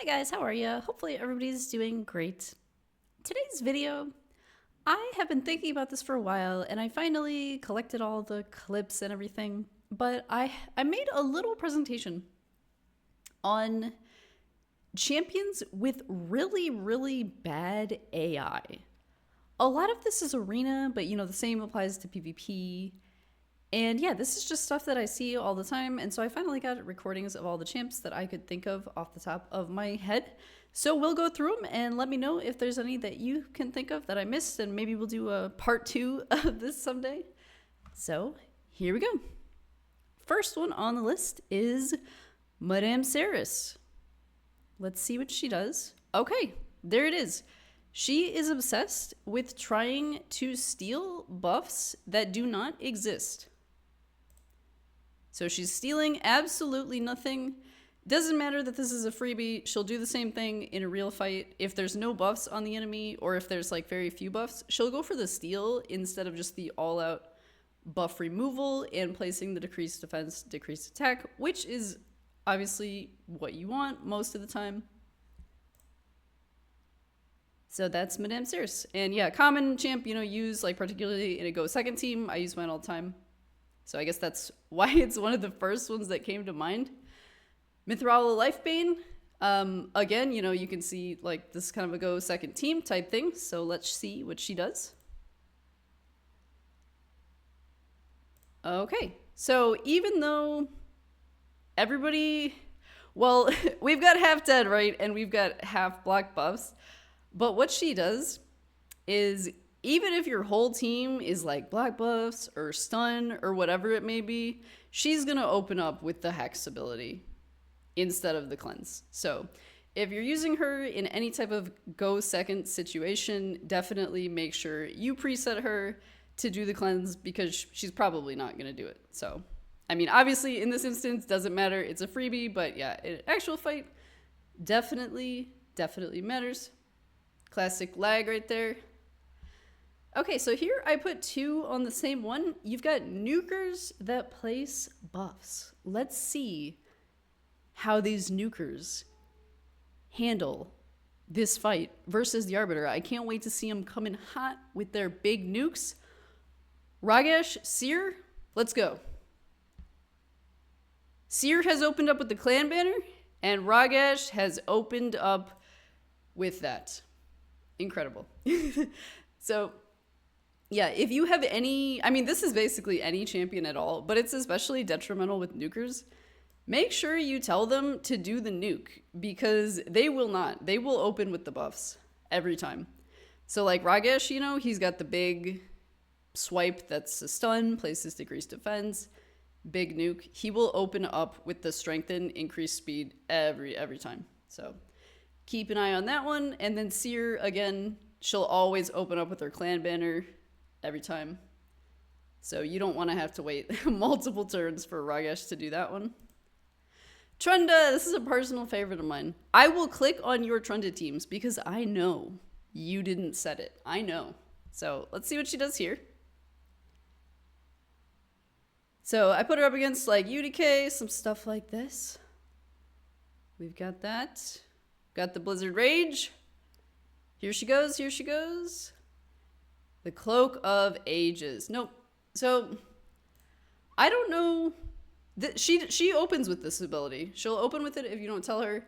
Hi guys, how are you? Hopefully everybody's doing great. Today's video, I have been thinking about this for a while and I finally collected all the clips and everything, but I made a little presentation on champions with really bad AI. A lot of this is arena, but the same applies to PvP. And yeah, this is just stuff that I see all the time. And so I finally got recordings of all the champs that I could think of off the top of my head. So we'll go through them and let me know if there's any that you can think of that I missed. And maybe we'll do a part 2 of this someday. So here we go. First one on the list is Madame Serris. Let's see what she does. Okay, there it is. She is obsessed with trying to steal buffs that do not exist. So she's stealing absolutely nothing. Doesn't matter that this is a freebie. She'll do the same thing in a real fight. If there's no buffs on the enemy or if there's like very few buffs, she'll go for the steal instead of just the all-out buff removal and placing the decreased defense, decreased attack, which is obviously what you want most of the time. So that's Madame Serris. And yeah, common champ, use like particularly in a go second team. I use mine all the time. So I guess that's why it's one of the first ones that came to mind. Mythrala Lifebane. Again, you can see like this is kind of a go second team type thing. So let's see what she does. Okay. So even though everybody, well, we've got half dead, right? And we've got half block buffs. But what she does is even if your whole team is like black buffs or stun or whatever it may be, she's going to open up with the hex ability instead of the cleanse. So if you're using her in any type of go second situation, definitely make sure you preset her to do the cleanse because she's probably not going to do it. So, I mean, obviously in this instance, doesn't matter. It's a freebie, but yeah, in an actual fight, definitely matters. Classic lag right there. Okay, so here I put 2 on the same one. You've got nukers that place buffs. Let's see how these nukers handle this fight versus the Arbiter. I can't wait to see them coming hot with their big nukes. Ragesh, Seer, let's go. Seer has opened up with the clan banner, and Ragesh has opened up with that. Incredible. So yeah, if you have any, I mean, this is basically any champion at all, but it's especially detrimental with nukers. Make sure you tell them to do the nuke because they will not. They will open with the buffs every time. So like Ragesh, he's got the big swipe that's a stun, places decreased defense, big nuke. He will open up with the strengthen, increased speed every time. So keep an eye on that one. And then Seer, again, she'll always open up with her clan banner every time. So you don't want to have to wait multiple turns for Ragesh to do that one. Trunda, this is a personal favorite of mine. I will click on your Trunda teams because I know you didn't set it. I know. So let's see what she does here. So I put her up against like UDK, some stuff like this. We've got that. Got the Blizzard Rage. Here she goes. The Cloak of Ages. Nope. So I don't know. She opens with this ability. She'll open with it if you don't tell her.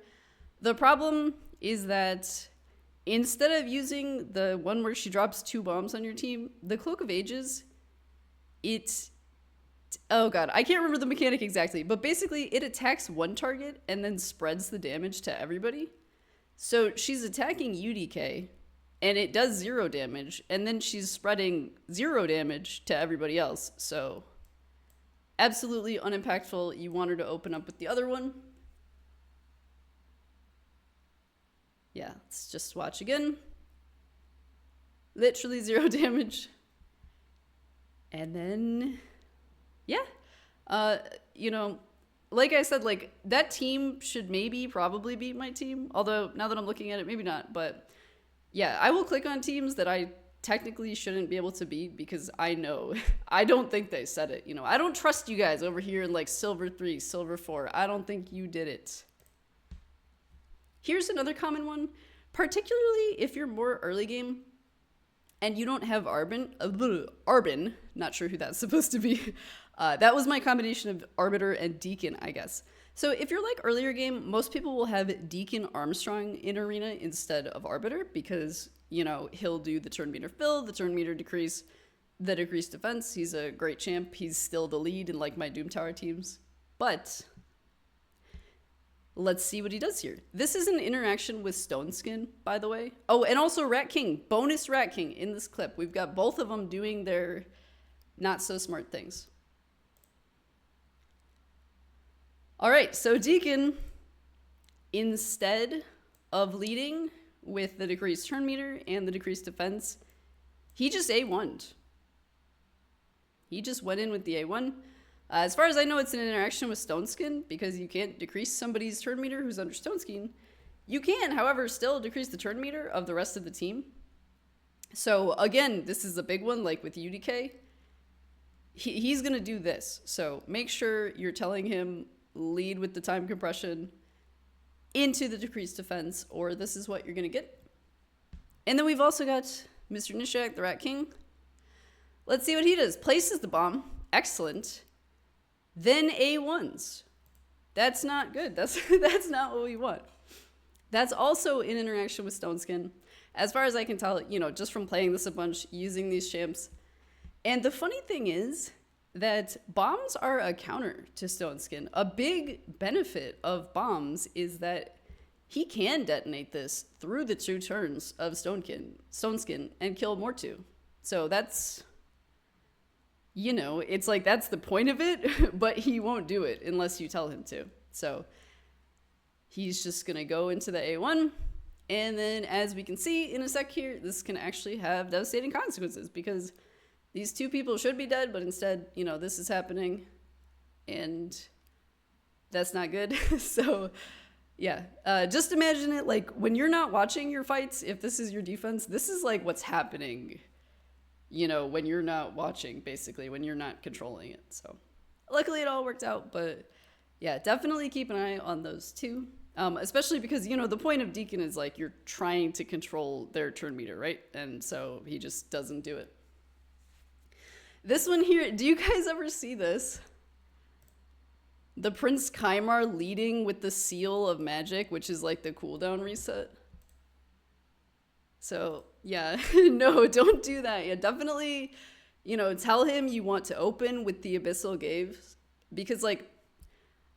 The problem is that instead of using the one where she drops 2 bombs on your team, the Cloak of Ages, oh god, I can't remember the mechanic exactly, but basically it attacks one target and then spreads the damage to everybody. So she's attacking UDK and it does 0 damage, and then she's spreading 0 damage to everybody else. So absolutely unimpactful. You want her to open up with the other one. Yeah, let's just watch again. Literally 0 damage. And then, yeah. Like I said, like that team should probably beat my team. Although now that I'm looking at it, maybe not. But yeah, I will click on teams that I technically shouldn't be able to beat because I know, I don't think they said it. I don't trust you guys over here in like Silver 3, Silver 4. I don't think you did it. Here's another common one, particularly if you're more early game and you don't have Arbin, not sure who that's supposed to be. That was my combination of Arbiter and Deacon, I guess. So if you're like earlier game, most people will have Deacon Armstrong in Arena instead of Arbiter because, you know, he'll do the turn meter fill, the turn meter decrease, the decreased defense. He's a great champ. He's still the lead in like my Doom Tower teams. But let's see what he does here. This is an interaction with Stone Skin, by the way. Oh, and also Rat King, bonus Rat King in this clip. We've got both of them doing their not so smart things. All right, so Deacon, instead of leading with the decreased turn meter and the decreased defense, he just A1'd. He just went in with the A1. As far as I know, it's an interaction with Stone Skin because you can't decrease somebody's turn meter who's under Stone Skin. You can, however, still decrease the turn meter of the rest of the team. So again, this is a big one, like with UDK. He's going to do this. So make sure you're telling him lead with the time compression into the decreased defense, or this is what you're going to get. And then we've also got Mr. Nishak, the Rat King. Let's see what he does. Places the bomb. Excellent. Then A1s. That's not good. That's not what we want. That's also in interaction with Stone Skin. As far as I can tell, you know, just from playing this a bunch, using these champs. And the funny thing is that bombs are a counter to Stone Skin. A big benefit of bombs is that he can detonate this through the 2 turns of Stone Skin and kill Mortu. So that's, you know, it's like that's the point of it, but he won't do it unless you tell him to. So he's just going to go into the A1. And then as we can see in a sec here, this can actually have devastating consequences because these 2 people should be dead, but instead, you know, this is happening and that's not good. So yeah, just imagine it like when you're not watching your fights, if this is your defense, this is like what's happening, you know, when you're not watching, basically, when you're not controlling it. So luckily it all worked out, but yeah, definitely keep an eye on those 2. Especially because, you know, the point of Deacon is like you're trying to control their turn meter, right? And so he just doesn't do it. This one here, do you guys ever see this? The Prince Kymar leading with the Seal of Magic, which is like the cooldown reset. So yeah, no, don't do that. Yeah, definitely, you know, tell him you want to open with the Abyssal Gaze because like,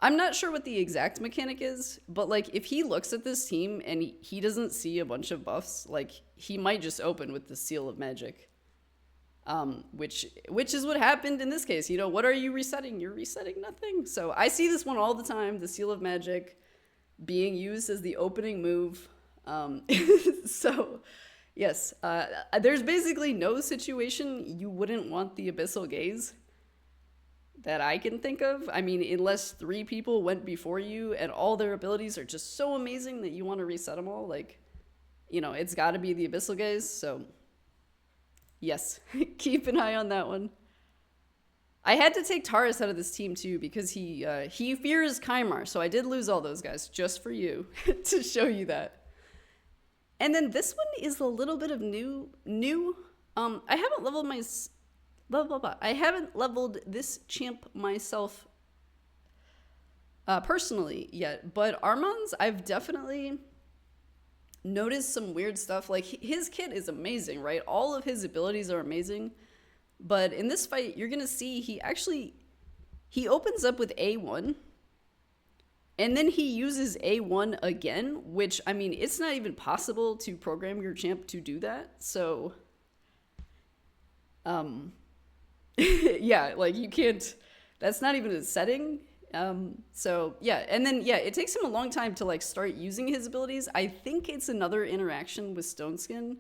I'm not sure what the exact mechanic is, but like if he looks at this team and he doesn't see a bunch of buffs, like he might just open with the Seal of Magic. Which is what happened in this case. You know, what are you resetting? You're resetting nothing. So I see this one all the time, the Seal of Magic being used as the opening move. So yes, there's basically no situation you wouldn't want the Abyssal Gaze that I can think of. I mean, unless 3 people went before you and all their abilities are just so amazing that you want to reset them all, like, you know, it's got to be the Abyssal Gaze. So yes, keep an eye on that one. I had to take Taurus out of this team too because he fears Kymar, so I did lose all those guys just for you to show you that. And then this one is a little bit of new. I haven't leveled my I haven't leveled this champ myself personally yet, but Armanz, I've definitely noticed some weird stuff. Like his kit is amazing, right? All of his abilities are amazing. But in this fight, you're going to see he opens up with A1 and then he uses A1 again, which, I mean, it's not even possible to program your champ to do that. So, yeah, like you can't, that's not even a setting. So yeah, and then yeah, it takes him a long time to like start using his abilities. I think it's another interaction with Stone Skin,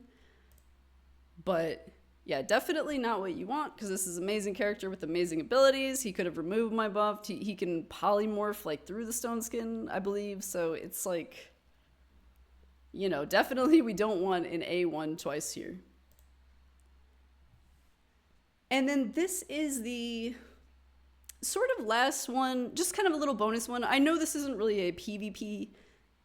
but yeah, definitely not what you want because this is an amazing character with amazing abilities. He could have removed my buff. He can polymorph like through the Stone Skin, I believe. So it's like, you know, definitely we don't want an A1 twice here. And then this is the sort of last one, just kind of a little bonus one. I know this isn't really a PvP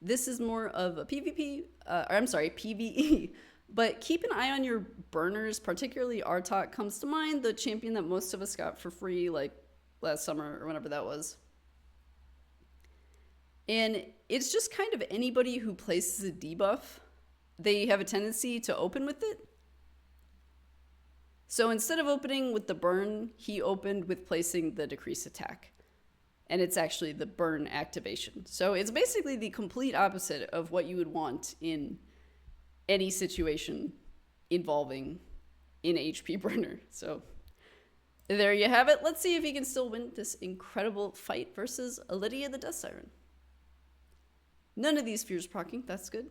This is more of a PvP, or I'm sorry, PvE. But keep an eye on your burners, particularly Artok comes to mind, the champion that most of us got for free like last summer or whenever that was. And it's just kind of anybody who places a debuff, they have a tendency to open with it. So instead of opening with the burn, he opened with placing the decrease attack. And it's actually the burn activation. So it's basically the complete opposite of what you would want in any situation involving an HP burner. So there you have it. Let's see if he can still win this incredible fight versus Lydia the Death Siren. None of these fears proccing, that's good.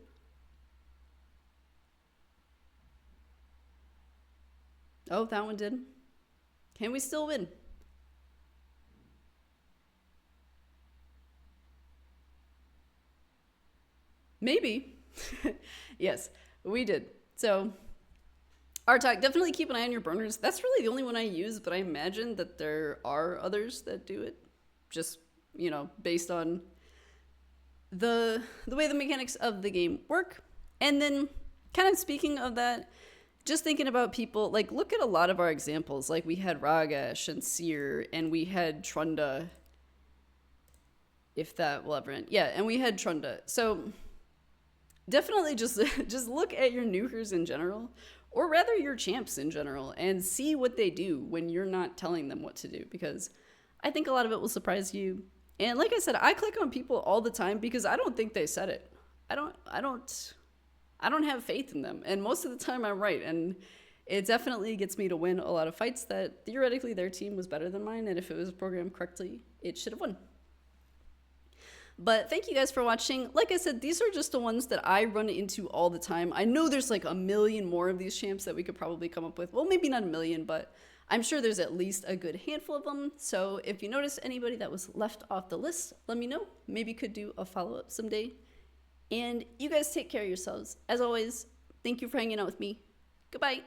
Oh, that one did. Can we still win? Maybe. Yes, we did. So, Artok, definitely keep an eye on your burners. That's really the only one I use, but I imagine that there are others that do it. Just, you know, based on the way the mechanics of the game work. And then, kind of speaking of that, just thinking about people, like, look at a lot of our examples. Like, we had Ragash and Seer, and we had Trunda. If that will ever end. Yeah, and we had Trunda. So definitely just look at your nukers in general, or rather your champs in general, and see what they do when you're not telling them what to do, because I think a lot of it will surprise you. And like I said, I click on people all the time because I don't think they said it. I don't have faith in them, and most of the time I'm right, and it definitely gets me to win a lot of fights that theoretically their team was better than mine, and if it was programmed correctly, it should have won. But thank you guys for watching. Like I said, these are just the ones that I run into all the time. I know there's like a million more of these champs that we could probably come up with. Well, maybe not a million, but I'm sure there's at least a good handful of them. So if you notice anybody that was left off the list, let me know. Maybe could do a follow-up someday. And you guys take care of yourselves. As always, thank you for hanging out with me. Goodbye.